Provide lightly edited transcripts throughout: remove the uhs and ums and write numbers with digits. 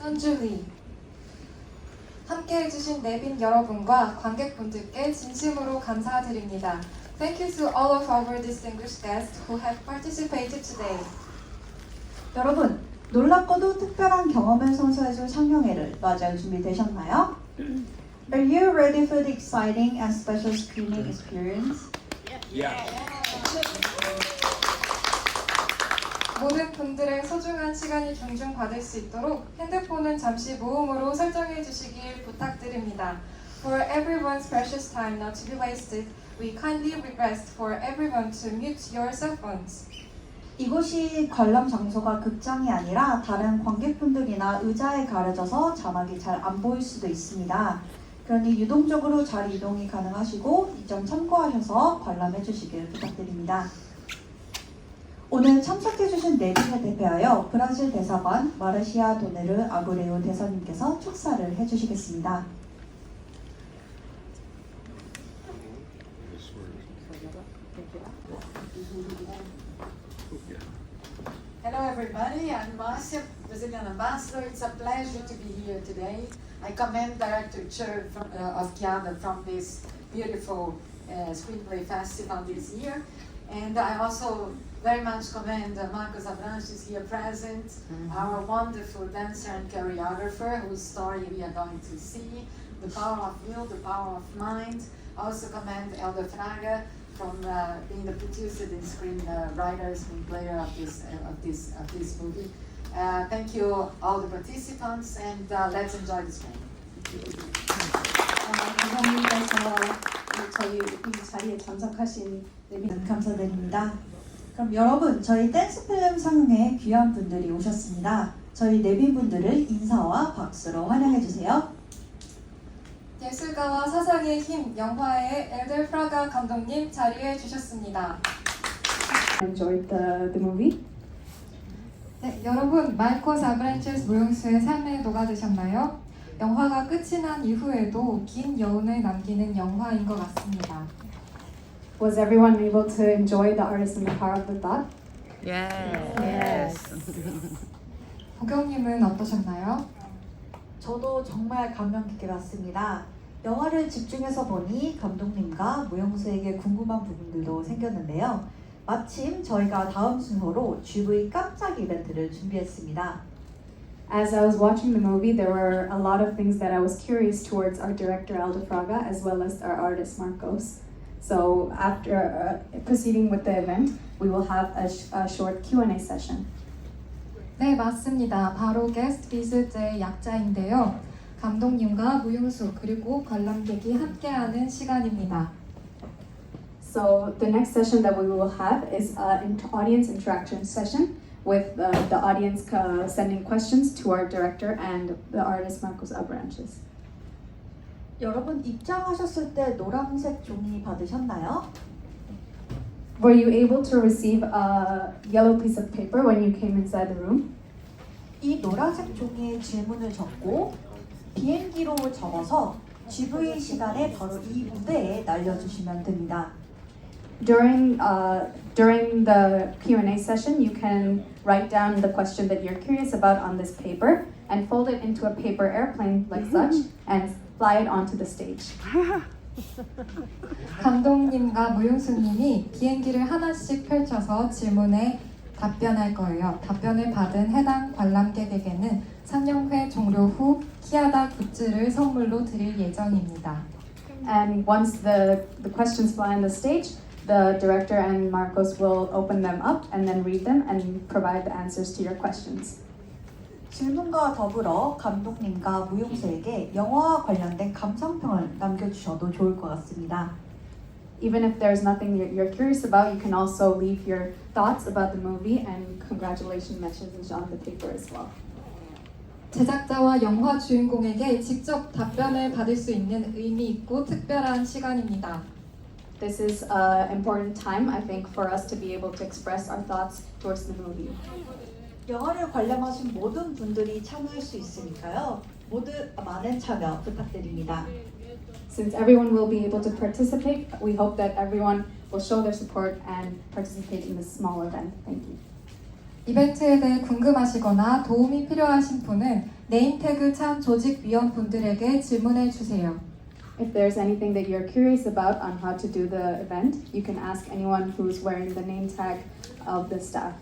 현주리. 함께해주신 내빈 여러분과 관객분들께 진심으로 감사드립니다. Thank you to all of our distinguished guests who have participated today. 여러분, 놀랍고도 특별한 경험을 선사해줄 상영회를 맞이할 준비 되셨나요? Are you ready for the exciting and special screening experience? 모든 분들의 소중한 시간이 존중받을 수 있도록 핸드폰은 잠시 무음으로 설정해 주시길 부탁드립니다. For everyone's precious time not to be wasted, we kindly request for everyone to mute your cell phones. 이곳이 관람 장소가 극장이 아니라 다른 관객분들이나 의자에 가려져서 자막이 잘 안 보일 수도 있습니다. 그러니 유동적으로 자리 이동이 가능하시고 이 점 참고하셔서 관람해 주시길 부탁드립니다. 오늘 참석해주신 내빈을 대표하여 브라질 대사관 마르시아 도네르 아브레우 대사님께서 축사를 해주시겠습니다. Hello everybody, I'm Marcia, Brazilian Ambassador. It's a pleasure to be here today. I commend Director of KIADA from this beautiful screenplay festival this year. And I also very much commend Marcos Abranches here present, our wonderful dancer and choreographer whose story we are going to see, the power of will, the power of mind. I also commend Elder Fraga from being the producer and screenwriter, screenplayer of this movie. Thank you all the participants and let's enjoy this film. 감사합니다. 저희 이 자리에 참석하신 내빈 감사드립니다. 그럼 여러분, 저희 댄스 필름 상영회에 귀한 분들이 오셨습니다. 저희 내빈 분들을 인사와 박수로 환영해 주세요. 예술가와 사상의 힘 영화의 엘더 프라가 감독님 자리해 주셨습니다. Enjoyed the movie. 네, 여러분 마르코스 아브란체스 무용수의 삶에 녹아드셨나요? 영화가 끝이 난 이후에도 긴 여운을 남기는 영화인 것 같습니다. Was everyone able to enjoy the artist and the power of the thought? Yes. 보경님은 어떠셨나요? 저도 정말 감명 깊게 봤습니다. 영화를 집중해서 보니 감독님과 무용수에게 궁금한 부분들도 생겼는데요. 마침 저희가 다음 순서로 GV 깜짝 이벤트를 준비했습니다. As I was watching the movie, there were a lot of things that I was curious towards our director Elder Fraga as well as our artist Marcos. So after proceeding with the event, we will have a short Q&A session. 네, 맞습니다. 바로 게스트 비즈의 약자인데요. 감독님과 무용수 그리고 관람객이 함께하는 시간입니다. So the next session that we will have is an audience interaction session with the audience sending questions to our director and the artist Marcos Abranches. 여러분, 입장하셨을 때 노란색 종이 받으셨나요? Were you able to receive a yellow piece of paper when you came inside the room? 이 노란색 종이에 질문을 적고 비행기로 적어서 GV 시간에 바로 이 무대에 날려주시면 됩니다. During the Q&A session, you can write down the question that you're curious about on this paper and fold it into a paper airplane like such and fly it onto the stage. 감독님과 무용수님이 비행기를 하나씩 펼쳐서 질문에 답변할 거예요. 답변을 받은 해당 관람객에게는 상영회 종료 후 키아다 굿즈를 선물로 드릴 예정입니다. And once the questions fly on the stage, the director and Marcos will open them up and then read them and provide the answers to your questions. 질문과 더불어 감독님과 무용수에게 영화와 관련된 감상평을 남겨주셔도 좋을 것 같습니다. Even if there's nothing you're curious about, you can also leave your thoughts about the movie and congratulation messages on the paper as well. 제작자와 영화 주인공에게 직접 답변을 받을 수 있는 의미 있고 특별한 시간입니다. This is an important time, I think, for us to be able to express our thoughts towards the movie. 영화를 관람하신 모든 분들이 참여할 수 있으니까요. 모두 많은 참여 부탁드립니다. Since everyone will be able to participate, we hope that everyone will show their support and participate in this small event. Thank you. 이벤트에 대해 궁금하시거나 도움이 필요하신 분은 네임태그 찬 조직위원분들에게 질문해 주세요. If there's anything that you're curious about on how to do the event, you can ask anyone who's wearing the name tag of the staff.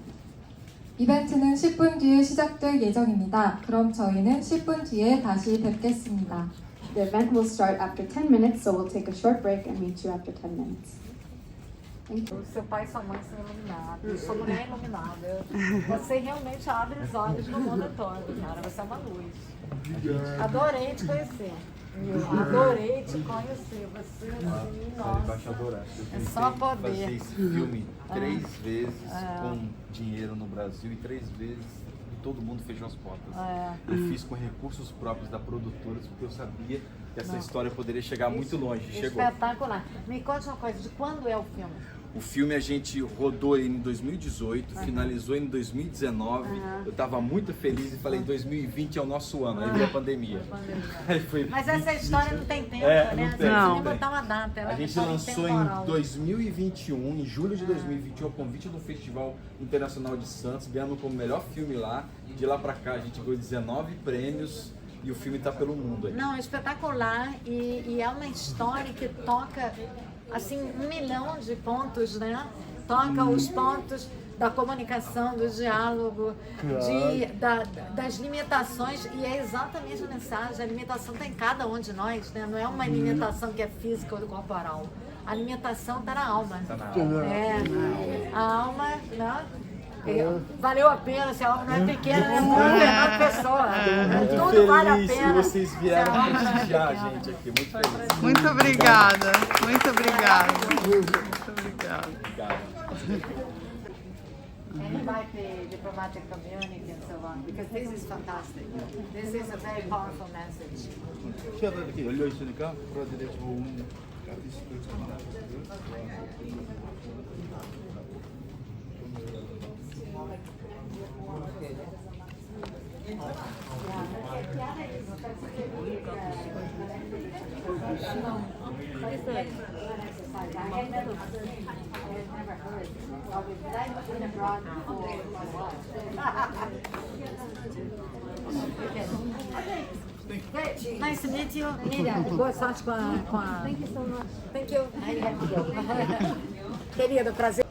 이벤트는 10분 뒤에 시작될 예정입니다. 그럼 저희는 10분 뒤에 다시 뵙겠습니다. The event will start after 10 minutes, so we'll take a short break and meet you after 10 minutes. Thank you. Seu pai e sua mãe são iluminados, eu sou mulher iluminada. Você realmente abre os olhos no mundo todo, cara. Você é uma luz. Adorei te conhecer. Adorei te conhecer. Você, assim, nossa. É só poder. Fazer esse filme 3 vezes com dinheiro no Brasil e 3 vezes todo mundo fechou as portas. Eu fiz com recursos próprios da produtora, porque eu sabia que essa história poderia chegar muito longe. Chegou. Espetacular. Me conte uma coisa, de quando é o filme? O filme a gente rodou ele em 2018, finalizou em 2019. Eu estava muito feliz e falei, 2020 é o nosso ano, aí veio a pandemia. Aí foi Mas essa história não tem tempo, É, né? não tem, Não. não tem. Botar uma data. Ela A gente lançou em 2021, em julho de 2021, ao convite do Festival Internacional de Santos, ganhando como melhor filme lá. De lá pra cá a gente ganhou 19 prêmios e o filme tá pelo mundo aí. Não, é espetacular e é uma história que toca assim 1 milhão de pontos, né? Toca os pontos da comunicação, do diálogo, das limitações, e é exatamente a mensagem. A limitação está em cada um de nós, né? Não é uma limitação que é física ou corporal. A limitação está na alma. Tá na alma. A alma, né? Valeu a pena, se a alma não é pequena, é uma pessoa. Tudo vale a pena. Que vocês vieram prestigiar a gente aqui, muito feliz. Muito obrigada. Muito obrigada. Muito obrigada. And invite the diplomatic community and so on, because this is fantastic. This is a very powerful message. 키아다 이렇게 열려 있으니까 프로들의 좋은 Nice to meet you. Miriam, boa sorte com a... Thank you so much. Thank you. Querida, prazer.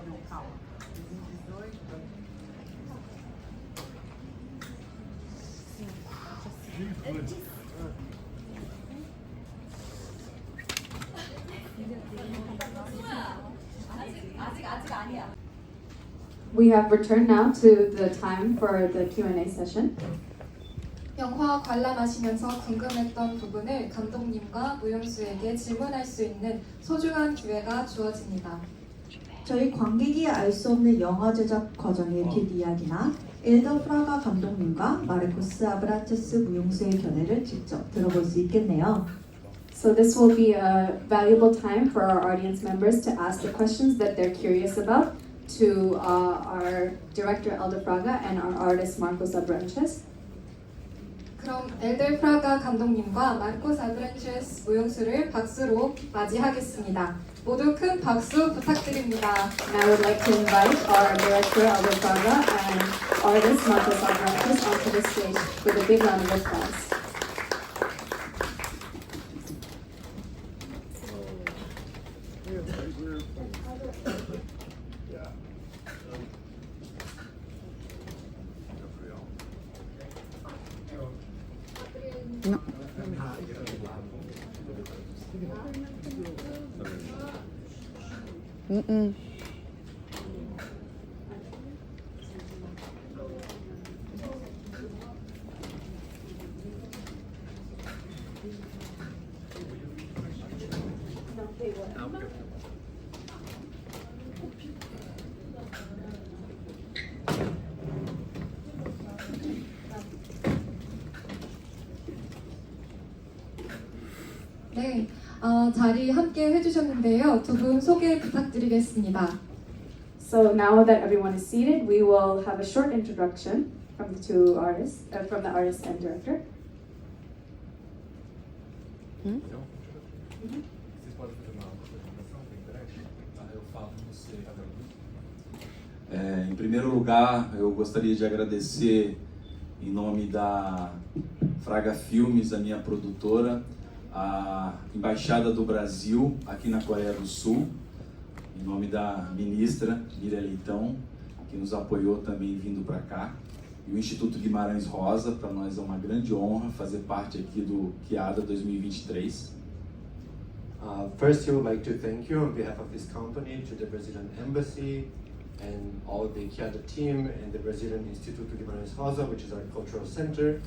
We have returned now to the time for the Q&A session. 영화 관람하시면서 궁금했던 부분을 감독님과 무용수에게 질문할 수 있는 소중한 기회가 주어집니다. 저희 관객이 알 수 없는 영화 제작 과정의 뒷이야기나 엘더 프라가 감독님과 마르코스 아브라체스 무용수의 견해를 직접 들어볼 수 있겠네요. So this will be a valuable time for our audience members to ask the questions that they're curious about to our director Elder Fraga and our artist Marcos Abranches. 그럼 엘더 프라가 감독님과 마르코스 아브란체스 무용수를 박수로 맞이하겠습니다. 모두 큰 박수 부탁드립니다. And I would like to invite our director Elder Fraga and artist Marcos Abranches onto the stage with a big round of applause. 네, 자리 함께 해주셨는데요. 두 분 소개 부탁드리겠습니다. So now that everyone is seated, we will have a short introduction from the two artists, from the artist and director. Vocês podem fazer uma apresentação bem breve? Eu falo você agora. Em primeiro lugar, eu gostaria de agradecer em nome da Fraga Filmes, a minha produtora, a Embaixada do Brasil aqui na Coreia do Sul, em nome da ministra Eliety, que nos apoiou também vindo para cá, e o Instituto Guimarães Rosa. Para nós é uma grande honra fazer parte aqui do KIADA 2023. First, he would like to thank you on behalf of his company to the Brazilian Embassy and all the KIADA team and the Brazilian Instituto Guimarães Rosa, which is our cultural center,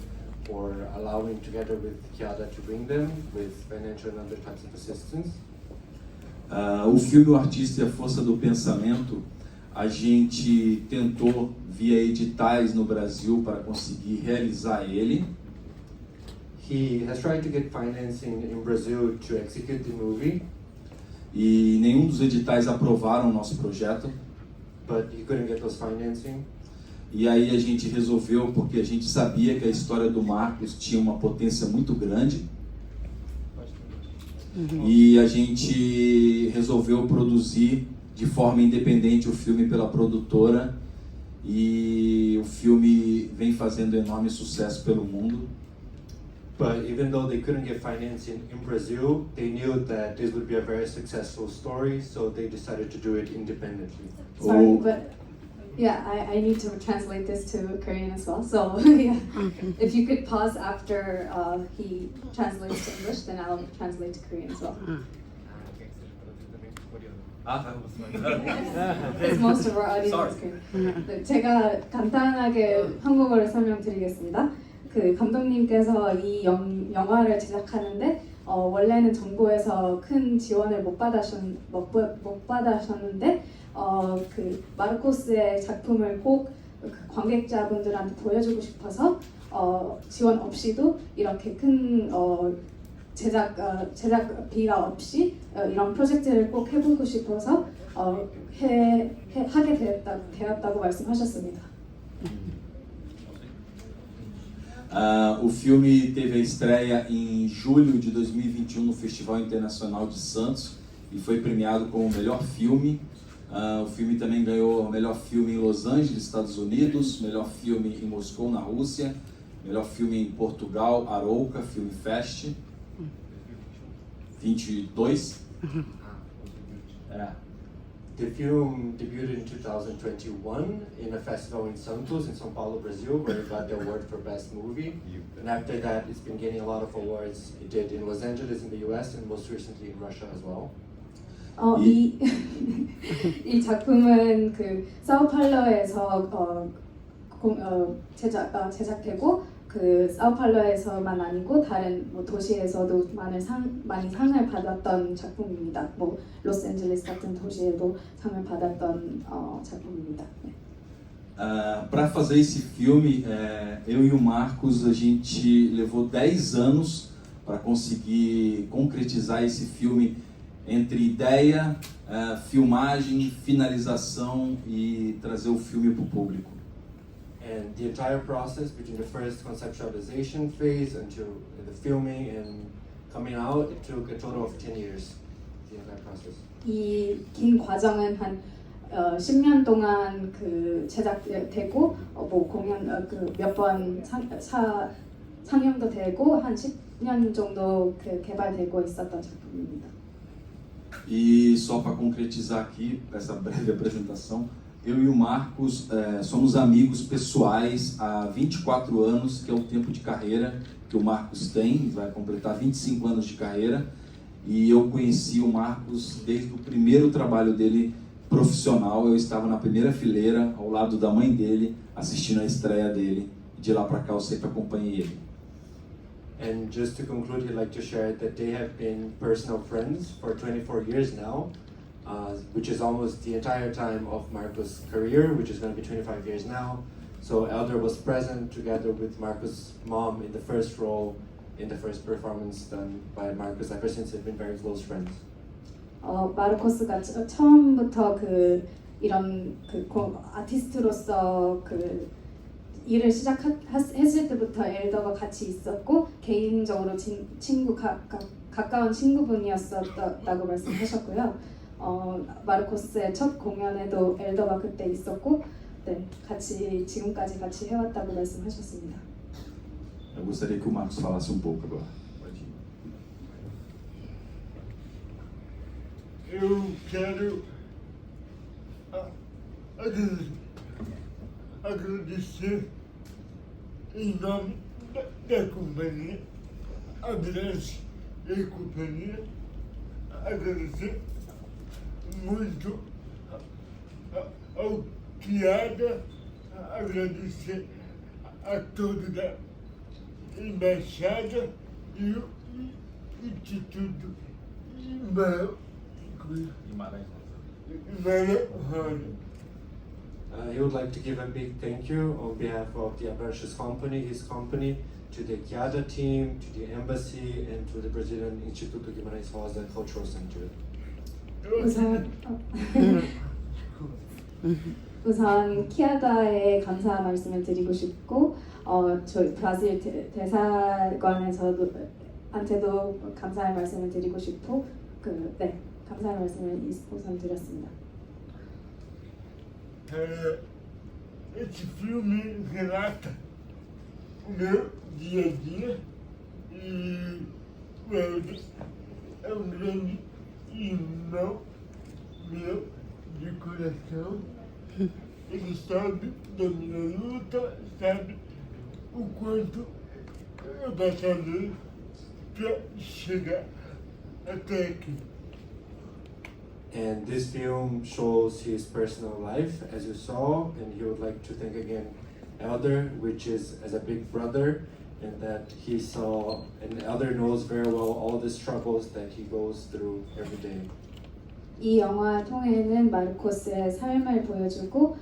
for allowing together with KIADA to bring them with financial and other types of assistance. O filme O Artista e a Força do Pensamento, a gente tentou via editais no Brasil para conseguir realizar ele. He has tried to get financing in Brazil to execute the movie, E nenhum dos editais aprovaram o nosso projeto. but he couldn't get those financing. E aí a gente resolveu, porque a gente sabia que a história do Marcos tinha uma potência muito grande. E a gente resolveu produzir de forma independente o filme pela produtora. E o filme vem fazendo enorme sucesso pelo mundo. But even though they couldn't get financing in Brazil, they knew that this would be a very successful story, so they decided to do it independently. Sorry, O- but yeah, I need to translate this to Korean as well. So yeah, if you could pause after he translates to English, then I'll translate to Korean as well. Because most of our audience is Korean. 네, 제가 간단하게 한국어로 설명드리겠습니다. 그 감독님께서 이 영화를 제작하는데 원래는 정부에서 큰 지원을 못 받으셨는데 그 마르코스의 작품을 꼭 그 관객자분들한테 보여주고 싶어서 지원 없이도 이렇게 큰 제작비가 없이 이런 프로젝트를 꼭 해보고 싶어서 하게 되었다고 말씀하셨습니다. O filme teve a estreia em julho de 2021 no Festival Internacional de Santos e foi premiado como o melhor filme. O filme também ganhou o melhor filme em Los Angeles, Estados Unidos, melhor filme em Moscou, na Rússia, melhor filme em Portugal, Arouca Film Fest 22. The film debuted in 2021 in a festival in Santos, in São Paulo, Brazil, where it got the award for Best Movie. And after that, it's been getting a lot of awards. It did in Los Angeles in the US and most recently in Russia as well. 이 작품은 그 사우파울로에서 제작되고 그 사우파울로에서만 아니고 다른 뭐 도시에서도 많이 상을 받았던 작품입니다. 뭐 로스앤젤레스 같은 도시에도 상을 받았던 작품입니다. 네. Para fazer esse filme, eu e o Marcos, a gente levou 10 anos para conseguir concretizar esse filme entre ideia, filmagem, finalização e trazer o filme para o público. And the entire process between the first conceptualization phase until the filming and coming out, it took a total of 10 years, the entire process. 이 긴 과정은 한 10년 동안 그 제작되고 뭐 공연 그 몇 번 상영도 되고 한 10년 정도 그 개발되고 있었던 작품입니다. E só para concretizar aqui essa breve apresentação, eu e o Marcos somos amigos pessoais há 24 anos, que é o tempo de carreira que o Marcos tem, vai completar 25 anos de carreira, e eu conheci o Marcos desde o primeiro trabalho dele profissional. Eu estava na primeira fileira, ao lado da mãe dele, assistindo a estreia dele, e de lá para cá eu sempre acompanhei ele. And just to conclude, I'd like to share that they have been personal friends for 24 years now, which is almost the entire time of Marcos' career, which is going to be 25 years now. So Elder was present together with Marcos' mom in the first role, in the first performance done by Marcos. Ever since, they've been very close friends. 마르코스가 처음부터 이런 아티스트로서 일을 시작했을 때부터 엘더가 같이 있었고 개인적으로 가까운 친구분이었다고 말씀하셨고요. 마르코스의 첫 공연에도 엘더가 그때 있었고, 네, 지금까지 같이 해왔다고 말씀하셨습니다. Eu gostaria que o Marcos falasse um pouco agora. Eu quero agradecer em nome da companhia, Abranches e companhia, agradecer muito ao KIADA, agradecer a toda a embaixada e o Instituto He would like to give a big thank you on behalf of the Abranches company, his company, to the KIADA team, to the embassy, and to the Brazilian Instituto Guimarães Rosa Cultural Center. 우선 키아다에 감사 말씀을 드리고 싶고 저희 브라질 대사관에서도 한테도 감사의 말씀을 드리고 싶고 감사의 말씀을 우선 드렸습니다. Esse filme relata o meu dia a dia e o Elder é grande irmão meu de coração. Ele sabe da minha luta, sabe o quanto eu batalhei para chegar até aqui. And this film shows his personal life, as you saw, and he would like to thank again Elder, which is as a big brother, and that he saw, and Elder knows very well all the struggles that he goes through every day. 이 영화 통해는 마르코스의 삶을 보여주고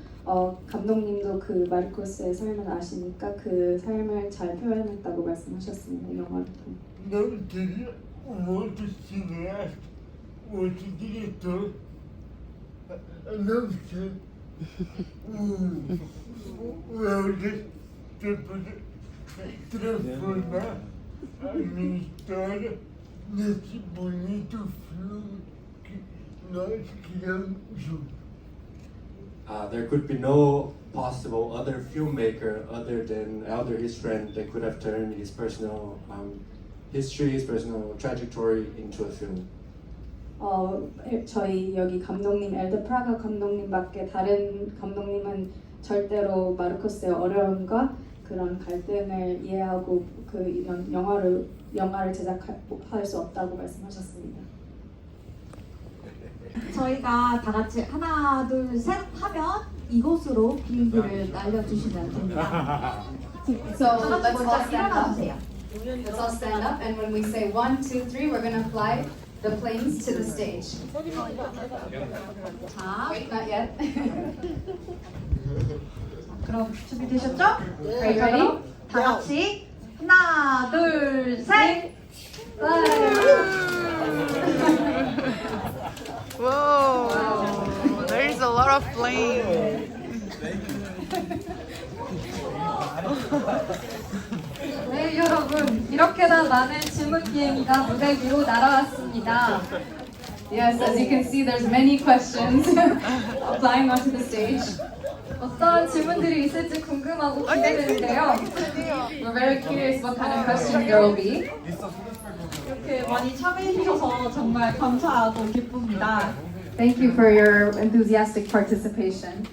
감독님도 그 마르코스의 삶을 아시니까 그 삶을 잘 표현했다고 말씀하셨습니다. 이 영화를 통해. Não teria outro cineasta, outro diretor, a não ser o Elder para poder transformar a minha história nesse bonito filme que nós criamos juntos. There could be no possible other filmmaker other than Elder, his friend, that could have turned his personal history, his personal trajectory into a film. 저희 여기 감독님 엘더 프라가 감독님밖에 다른 감독님은 절대로 마르코스의 어려움과 그런 갈등을 이해하고 그 영화를 제작할 수 없다고 말씀하셨습니다. 저희가 다 같이 하나, 둘, 셋 하면 이곳으로 비행기를 날려주시면 됩니다. So 다 같이 let's all 먼저 stand 일어나 up. 주세요. Let's all stand up, and when we say 1, 2, 3, we're gonna fly the planes to the stage. 자, Wait, not yet. 그럼 준비되셨죠? Are you ready? 다 같이 하나, 둘, 셋. Whoa! There's a lot of flame. 네, 여러분, 이렇게나 많은 질문 비행기가 무대 위로 날아왔습니다. Yes, as you can see, there's many questions flying onto the stage. 어떤 질문들이 있을지 궁금하고 기대되는데요. We're very curious what kind of questions there will be. 이렇게 많이 참여해 주셔서 정말 감사하고 기쁩니다. Thank you for your enthusiastic participation.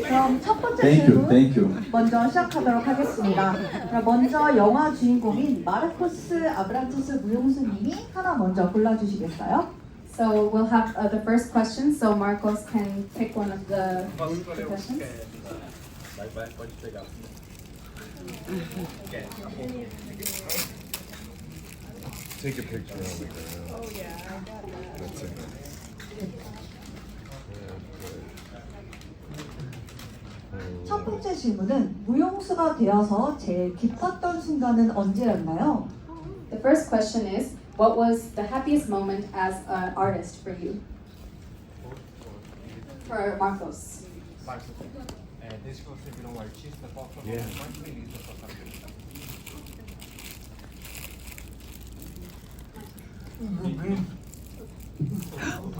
그럼 첫 번째 Thank you, 질문 thank you. 먼저 시작하도록 하겠습니다. 그럼 먼저 영화 주인공인 마르코스 아브란체스 무용수님이 하나 먼저 골라주시겠어요? So we'll have the first question. So Marcos can pick one of the questions. Pode pegar. Take a picture of it. Oh yeah, that's it. 첫 번째 질문은 무용수가 되어서 제일 기뻤던 순간은 언제였나요? The first question is, what was the happiest moment as an artist for you? For Marcos. Desde que você virou artista, qual foi o momento mais feliz da sua carreira?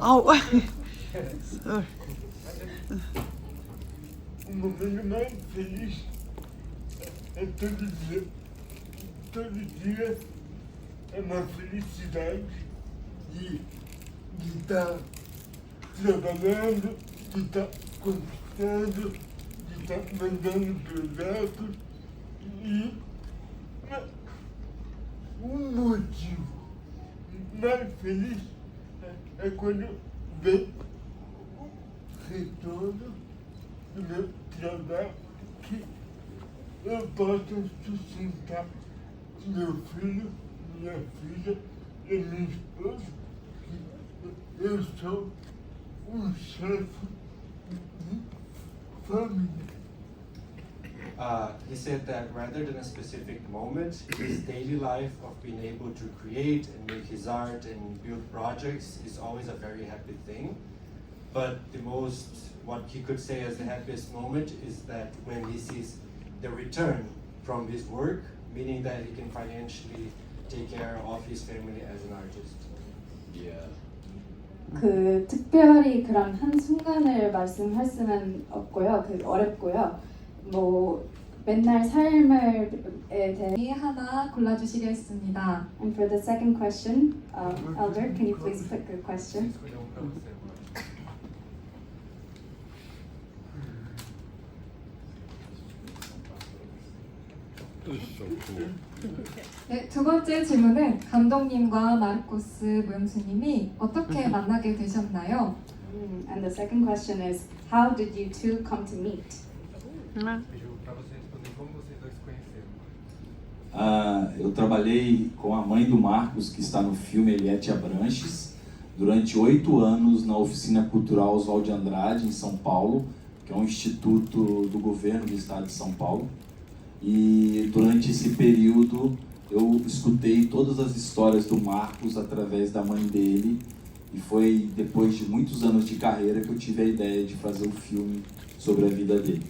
Oh, momento mais feliz é todo dia. Todo dia é uma felicidade de estar trabalhando, de estar conquistando, de estar mandando projetos e um motivo mais feliz é quando vem o retorno do meu trabalho, que eu posso sustentar meu filho, minha filha e minha esposa, que eu sou chefe de família. He said that rather than a specific moment, his daily life of being able to create and make his art and build projects is always a very happy thing. But what he could say as the happiest moment is that when he sees the return from his work, meaning that he can financially take care of his family as an artist. Yeah. 그 특별히 그런 한 순간을 말씀할 수는 없고요. 그 어렵고요. 뭐 맨날 삶에 대해. 하나 골라주시겠습니다. And for the second question, Elder, can you please pick a question? 네, 두 번째 질문은 감독님과 마르코스 무용수님이 어떻게 만나게 되셨나요? And the second question is, how did you two come to meet? Eu trabalhei com a mãe do Marcos, que está no filme, Eliety Abranches, durante 8 anos na Oficina Cultural Oswald de Andrade, em São Paulo, que é um instituto do governo do estado de São Paulo. E durante esse período eu escutei todas as histórias do Marcos através da mãe dele, e foi depois de muitos anos de carreira que eu tive a ideia de fazer um filme sobre a vida dele.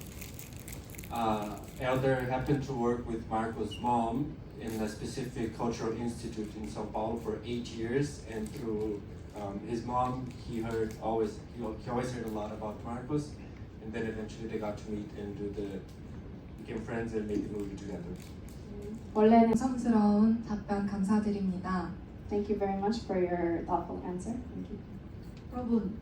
Elder happened to work with Marcos' mom in a specific cultural institute in São Paulo for 8 years, and through his mom, he always heard a lot about Marcos, and then eventually they got to meet and became friends and made the movie together. 원래는 성스러운 답변 감사드립니다. Thank you very much for your thoughtful answer. Thank you. 여러분,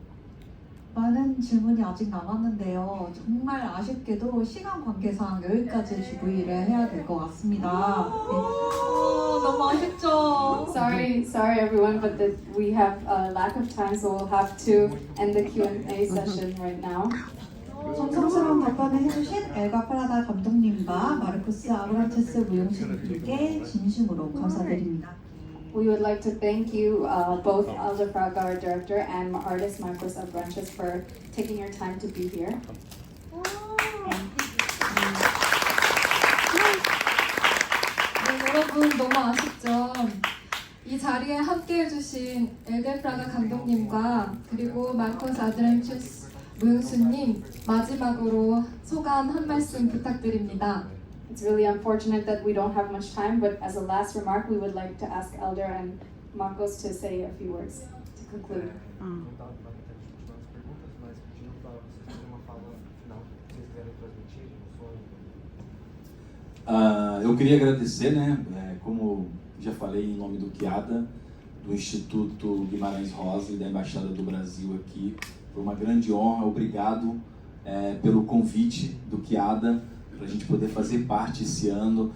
많은 질문이 아직 남았는데요. 정말 아쉽게도 시간 관계상 여기까지 GV를 해야 될 것 같습니다. 네. 너무 아쉽죠? Sorry everyone, but we have a lack of time, so we'll have to end the Q&A session right now. 정성스러운 답변을 해주신 엘가 프라다 감독님과 마르코스 아브란체스 무용수님께 진심으로 감사드립니다. We would like to thank you, both Elder Fraga, our director, and artist Marcos Abranches for taking your time to be here. 네, 여러분 너무 아쉽죠? 이 자리에 함께 해주신 엘더 프라가 감독님과 그리고 마르코스 아브란체스 무용수님, 마지막으로 소감 한 말씀 부탁드립니다. It's really unfortunate that we don't have much time, but as a last remark, we would like to ask Elder and Marcos to say a few words to conclude. Eu queria agradecer, né, como já falei, em nome do KIADA, do Instituto Guimarães Rosa e da Embaixada do Brasil aqui. Foi uma grande honra, obrigado pelo convite do KIADA para a gente poder fazer parte esse ano.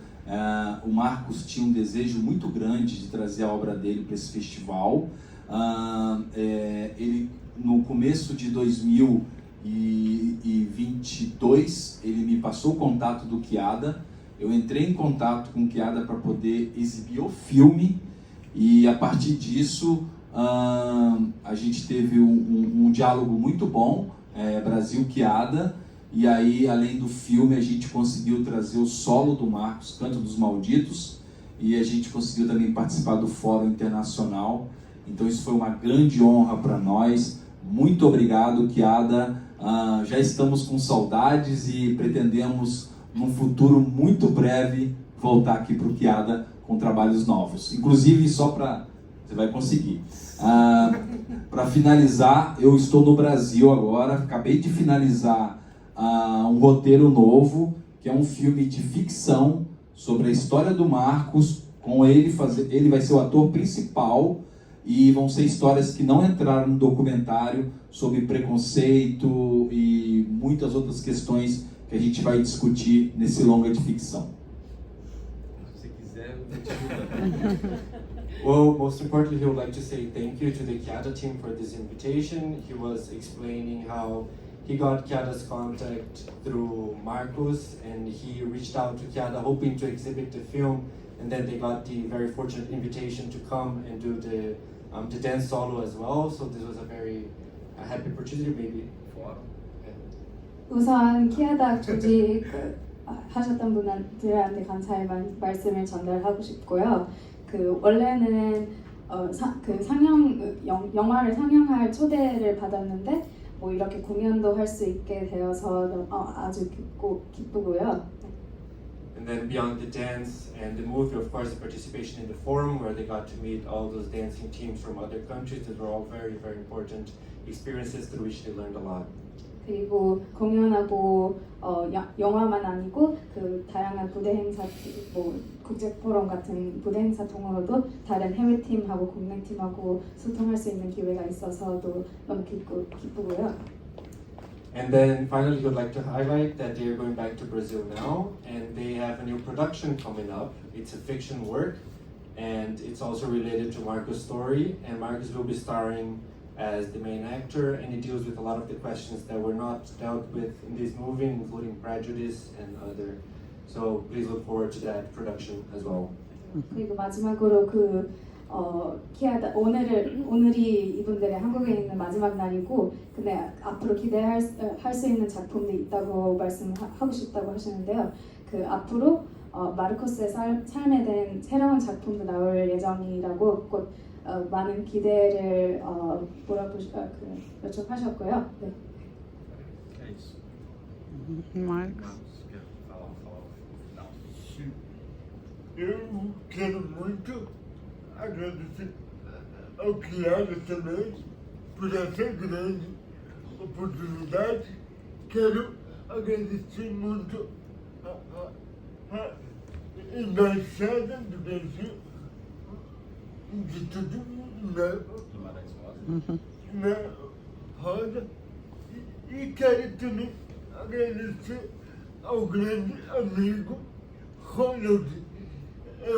O Marcos tinha um desejo muito grande de trazer a obra dele para esse festival. Ele, no começo de 2022, ele me passou o contato do KIADA. Eu entrei em contato com o KIADA para poder exibir o filme, e a partir disso a gente teve um diálogo muito bom, Brasil-KIADA, e aí, além do filme, a gente conseguiu trazer o solo do Marcos, Canto dos Malditos, e a gente conseguiu também participar do Fórum Internacional. Então isso foi uma grande honra para nós. Muito obrigado, KIADA. Já estamos com saudades e pretendemos, num futuro muito breve, voltar aqui para o KIADA com trabalhos novos. Inclusive, só para... Você vai conseguir. Para finalizar, eu estou no Brasil agora, acabei de finalizar um roteiro novo, que é um filme de ficção sobre a história do Marcos, com ele vai ser o ator principal, e vão ser histórias que não entraram no documentário sobre preconceito e muitas outras questões que a gente vai discutir nesse longa de ficção. Se você quiser, eu vou te ajudar. Well, most importantly, he would like to say thank you to the KIADA team for this invitation. He was explaining how he got KIADA's contact through Marcos, and he reached out to KIADA hoping to exhibit the film, and then they got the very fortunate invitation to come and do the dance solo as well. So this was a very happy opportunity, maybe. 우선 키아다 조직 하셨던 분들한테 감사의 말씀을 전달하고 싶고요. 그 원래는 영화를 상영할 초대를 받았는데 뭐 이렇게 공연도 할 수 있게 되어서 아주 기쁘고요. And then beyond the dance and the movie, of course, the participation in the forum where they got to meet all those dancing teams from other countries. Those were all very, very important experiences through which they learned a lot. 그리고 공연하고 영화만 아니고 그 다양한 부대 행사, 뭐 국제 포럼 같은 부대 행사 통으로도 다른 해외 팀하고 국내 팀하고 소통할 수 있는 기회가 있어서도 너무 기쁘고요. And then finally, we would like to highlight that they are going back to Brazil now, and they have a new production coming up. It's a fiction work, and it's also related to Marcos' story. And Marcos will be starring as the main actor, and it deals with a lot of the questions that were not dealt with in this movie, including prejudice and other. So please look forward to that production as well. 그리고 마지막으로 키아다 오늘이 이분들의 한국에 있는 마지막 날이고, 근데 앞으로 기대할 수 있는 작품도 있다고 말씀하고 싶다고 하시는데요. 그 앞으로 마르코스의 삶에 대한 새로운 작품도 나올 예정이라고 곧 많은 기대를 요청하셨고요. 네. É isso. Marcos. Quer falar final? Sim. Eu quero muito agradecer ao KIADA também por essa grande oportunidade. Quero agradecer muito a Embaixada do Brasil de tudo na roda, e quero também agradecer ao grande amigo Ronald. É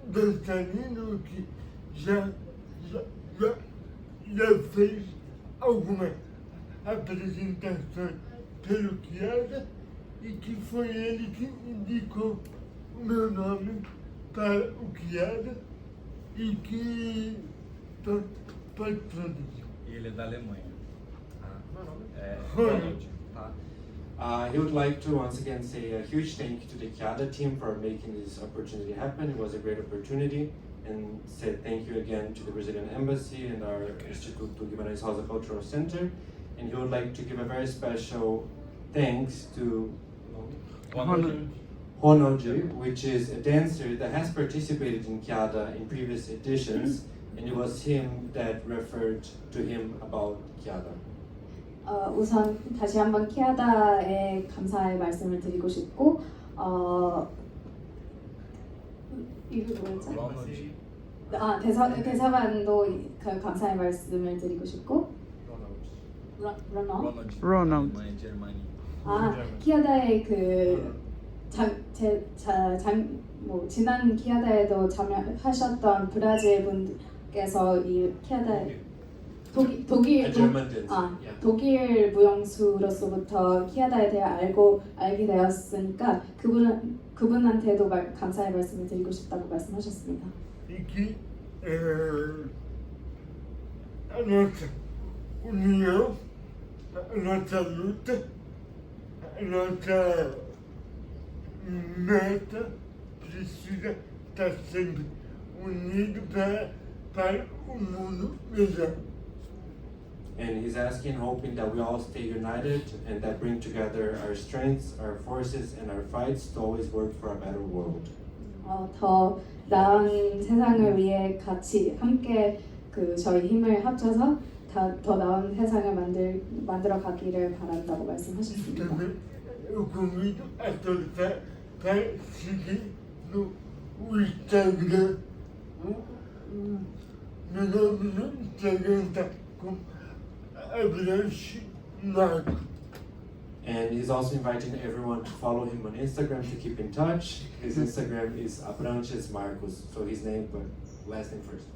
dançarino que já fez algumas apresentações pelo KIADA, e que foi ele que indicou o meu nome para o KIADA e que pode produzir. Ele é da Alemanha. Ronald. He would like to once again say a huge thank you to the KIADA team for making this opportunity happen. It was a great opportunity, and say thank you again to the Brazilian Embassy and our Instituto Guimarães Rosa Cultural Center. And he would like to give a very special thanks to Ronald, which is a dancer that has participated in KIADA in previous editions, and it was him that referred to him about KIADA. 우선 다시 한번 키아다에 감사의 말씀을 드리고 싶고 이거 뭐였죠? 대사관도 감사의 말씀을 드리고 싶고 Ronald. 키아다의 지난 키아다에도 참여하셨던 브라질 분께서 이 키아다의 독일 무용수로서부터 키아다에 대해 알게 되었으니까 그분한테도 감사의 말씀을 드리고 싶다고 말씀하셨습니다. E que a nossa união, a nossa luta, a nossa meta precisa estar sempre unido para mundo melhor. And he's asking, hoping that we all stay united and that bring together our strengths, our forces, and our fights to always work for a better world. 더 나은 세상을 위해 같이 함께 저희 힘을 합쳐서 더 나은 세상을 만들어 가기를 바란다고 말씀하셨습니다. Eu convido a todos para seguir no Instagram. Meu nome no Instagram está com Abranches Marcos. And he's also inviting everyone to follow him on Instagram to keep in touch. His Instagram is Abranches Marcos, so his name but last name first.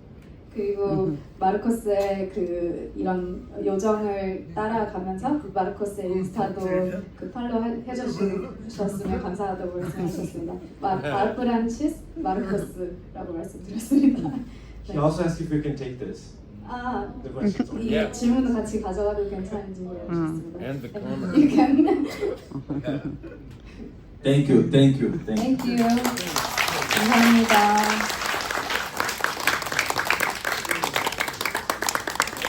그리고 마르코스의 그 이런 요정을 따라가면서 그 마르코스의 인스타도 그 팔로우 해주셨으면 감사하다고 말씀하셨습니다. 아브란치스 마르코스라고 말씀드렸습니다. He also asked if we can take this. The questions. 이 질문도 같이 가져가도 괜찮은지 여쭙습니다. And the camera. You can. Thank you, thank you, thank you. Thank you. 감사합니다.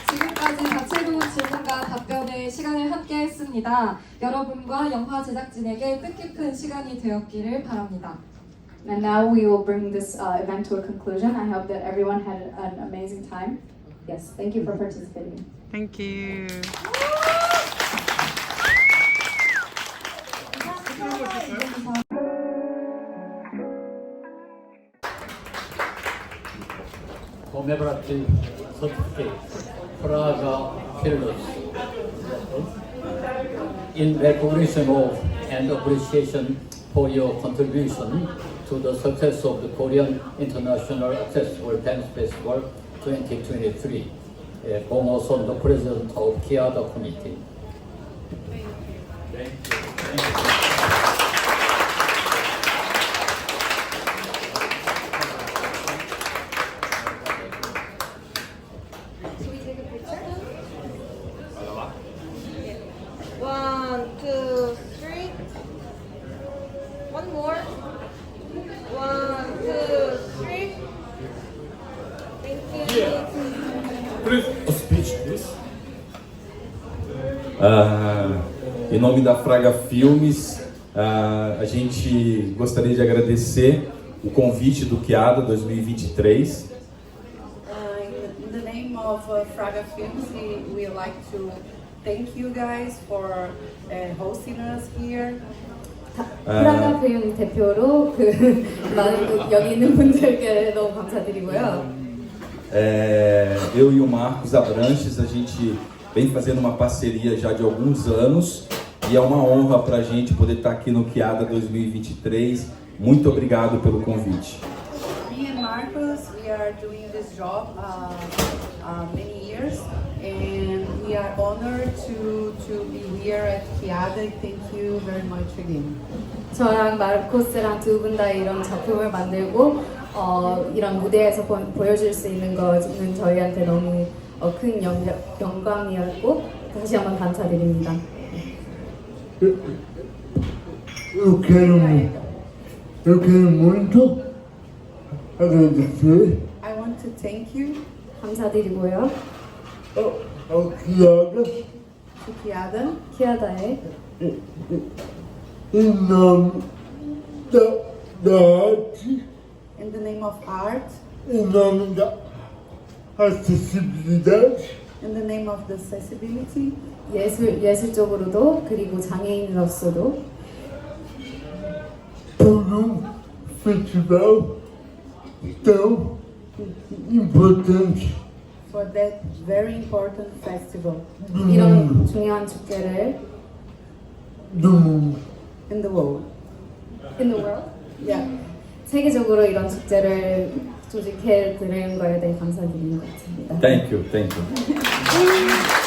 지금까지 다채로운 질문과 답변의 시간을 함께 했습니다. 여러분과 영화 제작진에게 뜻깊은 시간이 되었기를 바랍니다. And now we will bring this event to a conclusion. I hope that everyone had an amazing time. Yes, thank you for participating. Thank you. commemorative certificate, Fraga Fellows, in recognition of and appreciation for your contribution to the success of the Korean International Accessible Dance Festival 2023. Bong-Oson, the President of KIADA Committee. Thank you. Thank you. Em nome da Fraga Filmes, a gente gostaria de agradecer o convite do KIADA 2023. In the name of Fraga Films, we would like to thank you guys for hosting us here. 프라가 필름 대표로 여기 있는 분들께 너무 감사드리고요. Eu e o Marcos Abranches, a gente vem fazendo uma parceria já de alguns anos e é uma honra para a gente poder estar aqui no KIADA 2023. Muito obrigado pelo convite. Me and Marcos, we are doing this job many years, and we are honored to be here at KIADA. Thank you very much again. 저랑 마르코스랑 두 분 다 이런 작품을 만들고 이런 무대에서 보여줄 수 있는 것은 저희한테 너무 큰 영광이었고 다시 한번 감사드립니다. Eu quero muito agradecer I want to thank you, 감사드리고요. ao KIADA to KIADA, 키아다에 em nome da arte, in the name of art, em nome da acessibilidade, in the name of the accessibility, 예술적으로도 그리고 장애인으로서도 por festival tão importante for that very important festival 이런 중요한 축제를 do mundo. in the world. In the world? Yeah. 세계적으로 이런 축제를 조직해 드리는 거에 대해 감사드리는 것 같습니다. Thank you, thank you.